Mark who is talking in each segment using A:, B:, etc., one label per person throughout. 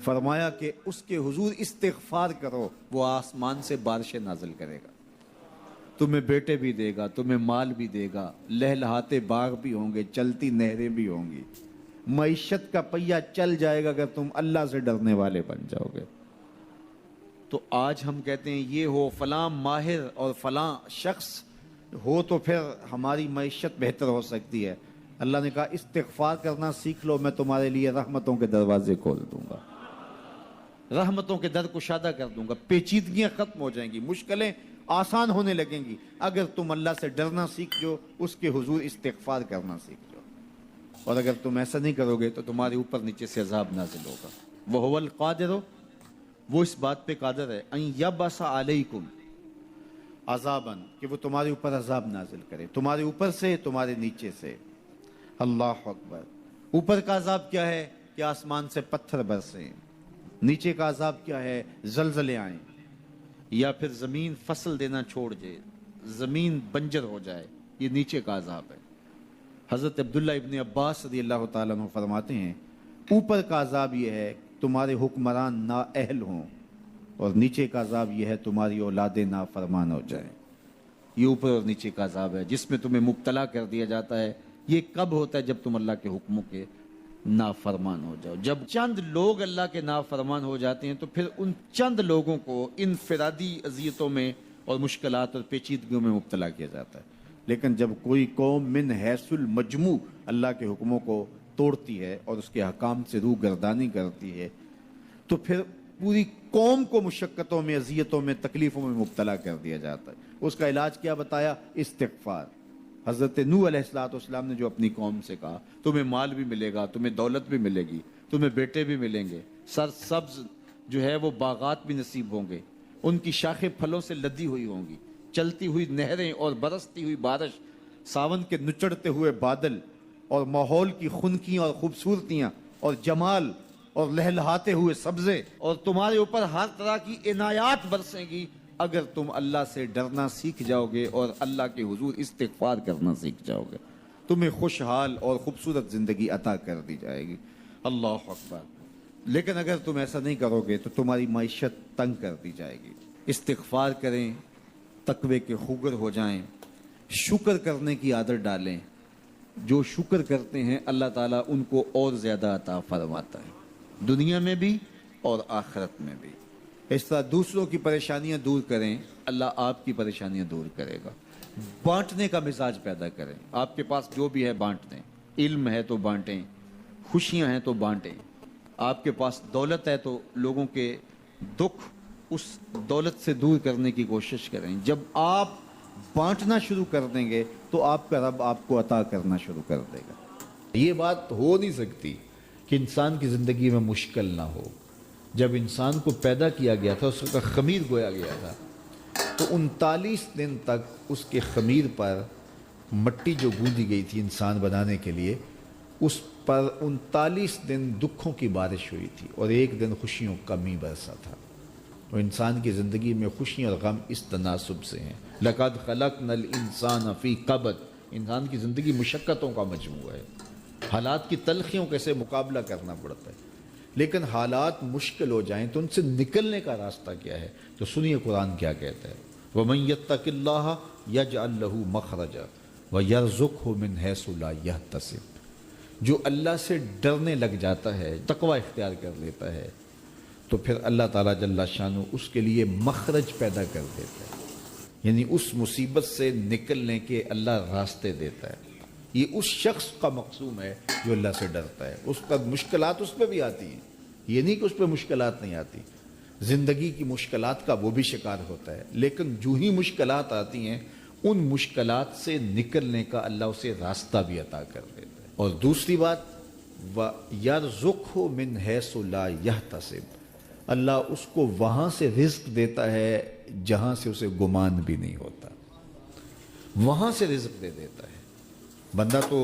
A: فرمایا کہ اس کے حضور استغفار کرو، وہ آسمان سے بارشیں نازل کرے گا، تمہیں بیٹے بھی دے گا، تمہیں مال بھی دے گا، لہلہاتے باغ بھی ہوں گے، چلتی نہریں بھی ہوں گی، معیشت کا پہیہ چل جائے گا اگر تم اللہ سے ڈرنے والے بن جاؤ گے۔ تو آج ہم کہتے ہیں یہ ہو فلاں ماہر اور فلاں شخص ہو تو پھر ہماری معیشت بہتر ہو سکتی ہے۔ اللہ نے کہا استغفار کرنا سیکھ لو، میں تمہارے لیے رحمتوں کے دروازے کھول دوں گا، رحمتوں کے در کشادہ کر دوں گا، پیچیدگیاں ختم ہو جائیں گی، مشکلیں آسان ہونے لگیں گی اگر تم اللہ سے ڈرنا سیکھ جو، اس کے حضور استغفار کرنا سیکھ جو۔ اور اگر تم ایسا نہیں کرو گے تو تمہارے اوپر نیچے سے عذاب نازل ہوگا۔ وَهُوَ الْقَادِرُ، وہ اس بات پہ قادر ہے، ان یبعث علیکم عذاباً، کہ وہ تمہارے اوپر عذاب نازل کرے، تمہارے اوپر سے، تمہارے نیچے سے۔ اللہ اکبر۔ اوپر کا عذاب کیا ہے کہ آسمان سے پتھر برسیں، نیچے کا عذاب کیا ہے زلزلے آئیں، یا پھر زمین فصل دینا چھوڑ جائے، زمین بنجر ہو جائے، یہ نیچے کا عذاب ہے۔ حضرت عبداللہ ابن عباس رضی اللہ تعالیٰ عنہ فرماتے ہیں اوپر کا عذاب یہ ہے تمہارے حکمران نااہل ہوں، اور نیچے کا عذاب یہ ہے تمہاری اولادیں نافرمان ہو جائیں۔ یہ اوپر اور نیچے کا عذاب ہے جس میں تمہیں مبتلا کر دیا جاتا ہے۔ یہ کب ہوتا ہے؟ جب تم اللہ کے حکموں کے نافرمان ہو جاؤ۔ جب چند لوگ اللہ کے نافرمان ہو جاتے ہیں تو پھر ان چند لوگوں کو انفرادی اذیتوں میں اور مشکلات اور پیچیدگیوں میں مبتلا کیا جاتا ہے۔ لیکن جب کوئی قوم من حیث المجموع اللہ کے حکموں کو توڑتی ہے اور اس کے حکام سے روح گردانی کرتی ہے تو پھر پوری قوم کو مشقتوں میں، اذیتوں میں، تکلیفوں میں مبتلا کر دیا جاتا ہے۔ اس کا علاج کیا بتایا؟ استغفار۔ حضرت نوح علیہ السلام نے جو اپنی قوم سے کہا تمہیں مال بھی ملے گا، تمہیں دولت بھی ملے گی، تمہیں بیٹے بھی ملیں گے، سرسبز جو ہے وہ باغات بھی نصیب ہوں گے، ان کی شاخیں پھلوں سے لدی ہوئی ہوں گی، چلتی ہوئی نہریں اور برستی ہوئی بارش، ساون کے نچڑتے ہوئے بادل، اور ماحول کی خنکیاں اور خوبصورتیاں اور جمال اور لہلہاتے ہوئے سبزے، اور تمہارے اوپر ہر طرح کی عنایات برسیں گی اگر تم اللہ سے ڈرنا سیکھ جاؤ گے اور اللہ کے حضور استغفار کرنا سیکھ جاؤ گے، تمہیں خوشحال اور خوبصورت زندگی عطا کر دی جائے گی۔ اللہ اکبر۔ لیکن اگر تم ایسا نہیں کرو گے تو تمہاری معیشت تنگ کر دی جائے گی۔ استغفار کریں، تقوی کے خوگر ہو جائیں، شکر کرنے کی عادت ڈالیں۔ جو شکر کرتے ہیں اللہ تعالیٰ ان کو اور زیادہ عطا فرماتا ہے، دنیا میں بھی اور آخرت میں بھی۔ اس طرح دوسروں کی پریشانیاں دور کریں، اللہ آپ کی پریشانیاں دور کرے گا۔ بانٹنے کا مزاج پیدا کریں، آپ کے پاس جو بھی ہے بانٹ دیں، علم ہے تو بانٹیں، خوشیاں ہیں تو بانٹیں، آپ کے پاس دولت ہے تو لوگوں کے دکھ اس دولت سے دور کرنے کی کوشش کریں۔ جب آپ بانٹنا شروع کر دیں گے تو آپ کا رب آپ کو عطا کرنا شروع کر دے گا۔ یہ بات ہو نہیں سکتی کہ انسان کی زندگی میں مشکل نہ ہو۔ جب انسان کو پیدا کیا گیا تھا، اس کا خمیر گویا گیا تھا، تو 39 دن تک اس کے خمیر پر مٹی جو گوندی گئی تھی انسان بنانے کے لیے، اس پر 39 دن دکھوں کی بارش ہوئی تھی اور ایک دن خوشیوں کا می برسا تھا۔ اور انسان کی زندگی میں خوشیاں اور غم اس تناسب سے ہیں۔ لَقَدْ خَلَقْنَا الْإِنسَانَ فِي قَبْضٍ، انسان کی زندگی مشقتوں کا مجموعہ ہے، حالات کی تلخیوں کے سے مقابلہ کرنا پڑتا ہے۔ لیکن حالات مشکل ہو جائیں تو ان سے نکلنے کا راستہ کیا ہے؟ تو سنیے قرآن کیا کہتا ہے، وَمَن يَتَّقِ اللَّهَ يَجْعَلْ لَهُ مَخْرَجًا وَيَرْزُقْهُ مِنْ حَيْثُ لَا يَحْتَسِبُ۔ جو اللہ سے ڈرنے لگ جاتا ہے، تقوی اختیار کر لیتا ہے، تو پھر اللہ تعالیٰ جل شانہ اس کے لیے مخرج پیدا کر دیتا ہے، یعنی اس مصیبت سے نکلنے کے اللہ راستے دیتا ہے۔ یہ اس شخص کا مقصوم ہے جو اللہ سے ڈرتا ہے۔ اس پر مشکلات اس پہ بھی آتی ہیں، یہ نہیں کہ اس پہ مشکلات نہیں آتی، زندگی کی مشکلات کا وہ بھی شکار ہوتا ہے، لیکن جو ہی مشکلات آتی ہیں ان مشکلات سے نکلنے کا اللہ اسے راستہ بھی عطا کر دیتا ہے۔ اور دوسری بات، وَيَرْزُقْهُ مِنْ حَيْثُ لَا يَحْتَسِبُ، اللہ اس کو وہاں سے رزق دیتا ہے جہاں سے اسے گمان بھی نہیں ہوتا، وہاں سے رزق دے دیتا ہے۔ بندہ تو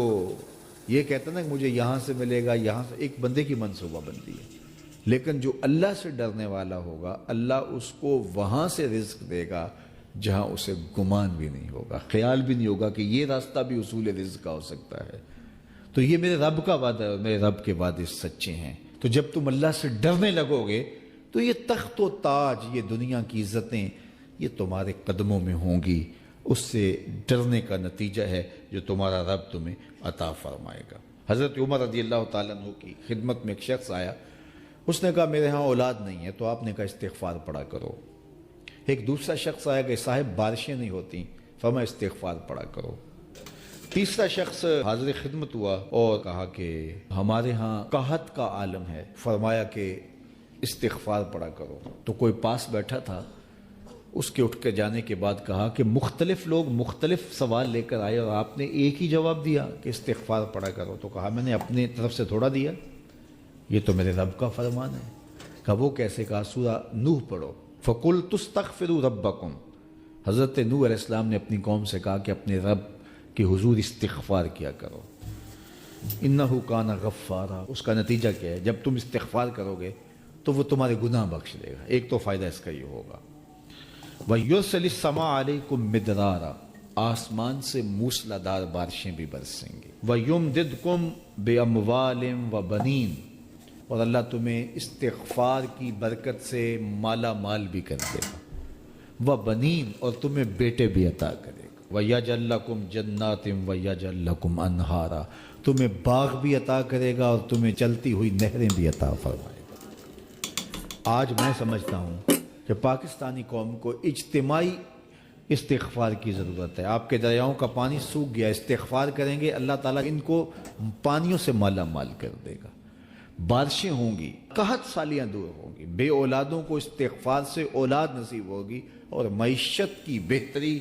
A: یہ کہتا نا کہ مجھے یہاں سے ملے گا، یہاں سے، ایک بندے کی منصوبہ بندی ہے، لیکن جو اللہ سے ڈرنے والا ہوگا اللہ اس کو وہاں سے رزق دے گا جہاں اسے گمان بھی نہیں ہوگا، خیال بھی نہیں ہوگا کہ یہ راستہ بھی حصول رزق کا ہو سکتا ہے۔ تو یہ میرے رب کا وعدہ ہے اور میرے رب کے وعدے سچے ہیں۔ تو جب تم اللہ سے ڈرنے لگو گے تو یہ تخت و تاج، یہ دنیا کی عزتیں، یہ تمہارے قدموں میں ہوں گی۔ اس سے ڈرنے کا نتیجہ ہے جو تمہارا رب تمہیں عطا فرمائے گا۔ حضرت عمر رضی اللہ تعالیٰ عنہ کی خدمت میں ایک شخص آیا، اس نے کہا میرے ہاں اولاد نہیں ہے، تو آپ نے کہا استغفار پڑھا کرو۔ ایک دوسرا شخص آیا کہ صاحب بارشیں نہیں ہوتی، فرمایا استغفار پڑھا کرو۔ تیسرا شخص حاضر خدمت ہوا اور کہا کہ ہمارے ہاں قحط کا عالم ہے، فرمایا کہ استغفار پڑھا کرو۔ تو کوئی پاس بیٹھا تھا، اس کے اٹھ کے جانے کے بعد کہا کہ مختلف لوگ مختلف سوال لے کر آئے اور آپ نے ایک ہی جواب دیا کہ استغفار پڑھا کرو۔ تو کہا میں نے اپنی طرف سے تھوڑا دیا، یہ تو میرے رب کا فرمان ہے۔ کہا وہ کیسے؟ کہا سورہ نوح پڑھو، فَقُلْتُ اسْتَغْفِرُوا رَبَّكُمْ۔ حضرت نوح علیہ السلام نے اپنی قوم سے کہا کہ اپنے رب کے حضور استغفار کیا کرو، اِنَّهُ كَانَ غَفَّارًا۔ اس کا نتیجہ کیا ہے؟ جب تم استغفار کرو گے تو وہ تمہارے گناہ بخش دے گا۔ ایک تو فائدہ اس کا یہ ہوگا، وَيُرْسِلِ السَّمَاءَ عَلَيْكُمْ مِدْرَارًا، آسمان سے موسلادھار بارشیں بھی برسیں گی، وَيُمْدِدْكُمْ بِأَمْوَالٍ وَبَنِينَ، اور اللہ تمہیں استغفار کی برکت سے مالا مال بھی کر دے گا، وَبَنِينَ، اور تمہیں بیٹے بھی عطا کرے گا، وَيَجْعَلْ لَكُمْ جَنَّاتٍ وَيَجْعَلْ لَكُمْ أَنْهَارًا، تمہیں باغ بھی عطا کرے گا اور تمہیں چلتی ہوئی نہریں بھی عطا فرمائے گا۔ آج میں سمجھتا ہوں کہ پاکستانی قوم کو اجتماعی استغفار کی ضرورت ہے۔ آپ کے دریاؤں کا پانی سوکھ گیا، استغفار کریں گے اللہ تعالیٰ ان کو پانیوں سے مالا مال کر دے گا، بارشیں ہوں گی، قحط سالیاں دور ہوں گی، بے اولادوں کو استغفار سے اولاد نصیب ہوگی، اور معیشت کی بہتری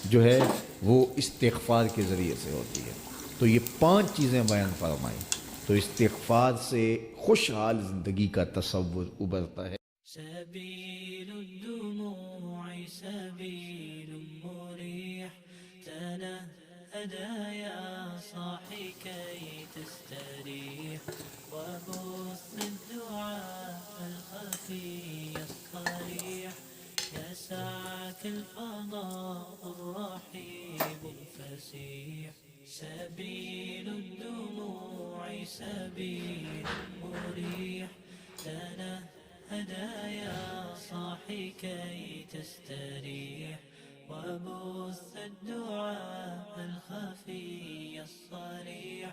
A: جو ہے وہ استغفار کے ذریعے سے ہوتی ہے۔ تو یہ 5 چیزیں بیان فرمائیں تو استغفار سے خوشحال زندگی کا تصور ابھرتا ہے۔
B: سبيل الدموع سبيل مريح، تنهدى يا صاحي كي تستريح، وبث الدعاء الخفي الصريح، يسعك الفضاء الرحيب الفسيح. سبيل الدموع سبيل مريح، تنهدى يا صاحي كي تستريح، وبث الدعاء الخفي الصريح،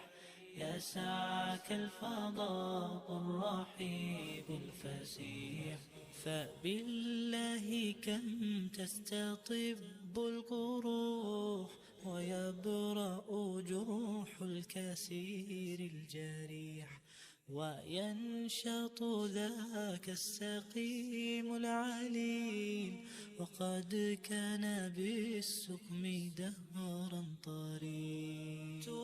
B: يسعك الفضاء الرحيب الفسيح. فبالله كم تستطب القروح، ويبرأ جروح الكسير الجريح، وينشط ذاك السقيم العليل، وقد كان بالسقم دهرا طريق.